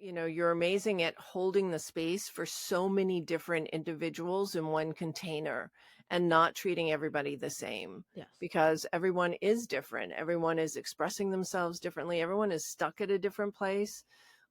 You're amazing at holding the space for so many different individuals in one container and not treating everybody the same Yes. because everyone is different. Everyone is expressing themselves differently. Everyone is stuck at a different place.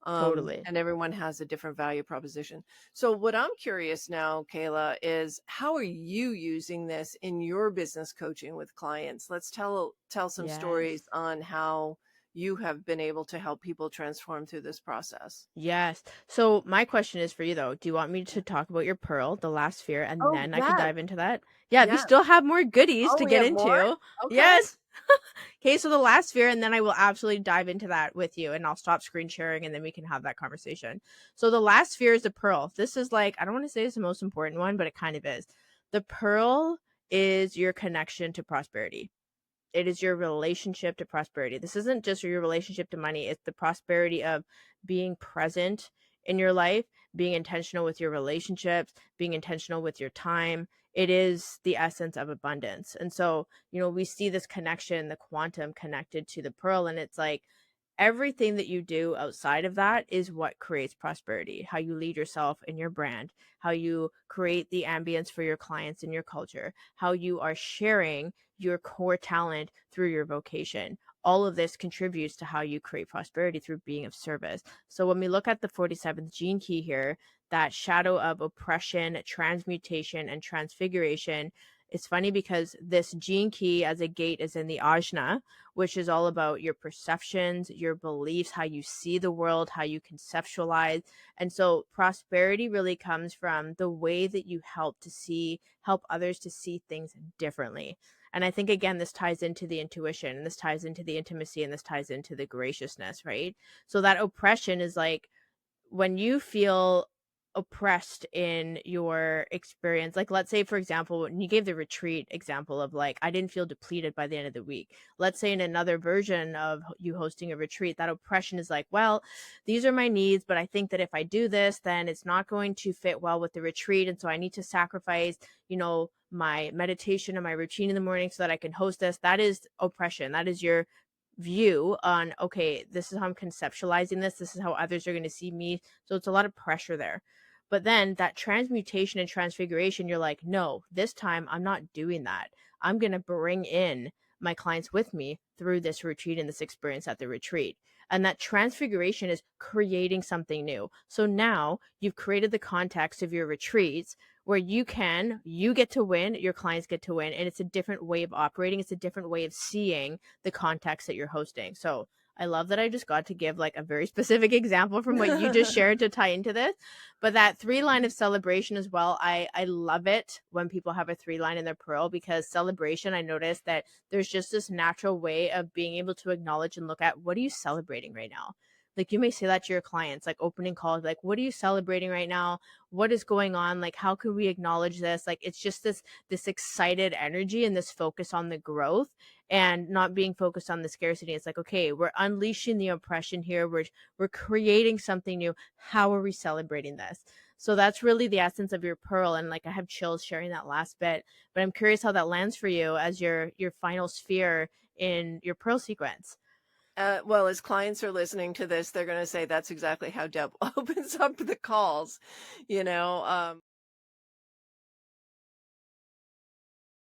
Totally. And everyone has a different value proposition. So what I'm curious now, Kayla, is how are you using this in your business coaching with clients? Let's tell some stories Yes. on how you have been able to help people transform through this process. Yes. So my question is for you though. Do you want me to talk about your pearl, the last sphere, and Oh, then I could yes, dive into that? Yeah, we yes. still have more goodies Oh, to we get have more? into. Okay. Yes. Okay, so the last sphere, and then I will absolutely dive into that with you, and I'll stop screen sharing, and then we can have that conversation. So the last sphere is the pearl. This is like, I don't want to say it's the most important one, but it kind of is. The pearl is your connection to prosperity. It is your relationship to prosperity. This isn't just your relationship to money, it's the prosperity of being present in your life, being intentional with your relationships, being intentional with your time. It is the essence of abundance. And so, we see this connection, the quantum connected to the pearl, and it's like everything that you do outside of that is what creates prosperity. How you lead yourself in your brand, how you create the ambience for your clients and your culture, how you are sharing your core talent through your vocation. All of this contributes to how you create prosperity through being of service. So when we look at the 47th gene key here, that shadow of oppression, transmutation, and transfiguration, it's funny because this gene key as a gate is in the ajna, which is all about your perceptions, your beliefs, how you see the world, how you conceptualize. And so prosperity really comes from the way that you help others to see things differently. And I think, again, this ties into the intuition, and this ties into the intimacy, and this ties into the graciousness, right? So that oppression is like when you feel oppressed in your experience, like let's say for example when you gave the retreat example of like I didn't feel depleted by the end of the week. Let's say in another version of you hosting a retreat, that oppression is like, well, these are my needs, but I think that if I do this then it's not going to fit well with the retreat, and so I need to sacrifice my meditation and my routine in the morning so that I can host this. That is oppression. That is your view on, okay, this is how I'm conceptualizing this is how others are going to see me. So it's a lot of pressure there. But then that transmutation and transfiguration, you're like, no, this time I'm not doing that. I'm going to bring in my clients with me through this retreat and this experience at the retreat. And that transfiguration is creating something new. So now you've created the context of your retreats where you get to win, your clients get to win, and it's a different way of operating. It's a different way of seeing the context that you're hosting. So I love that I just got to give like a very specific example from what you just shared to tie into this. But that 3 line of celebration as well, I love it when people have a 3 line in their pearl, because celebration, I noticed that there's just this natural way of being able to acknowledge and look at, what are you celebrating right now? Like you may say that to your clients, like opening calls, like, what are you celebrating right now? What is going on? Like, how can we acknowledge this? Like, it's just this excited energy and this focus on the growth and not being focused on the scarcity. It's like, okay, we're unleashing the oppression here. We're creating something new. How are we celebrating this? So that's really the essence of your pearl. And like I have chills sharing that last bit, but I'm curious how that lands for you as your final sphere in your pearl sequence. Well, as clients are listening to this, they're going to say that's exactly how Deb opens up the calls.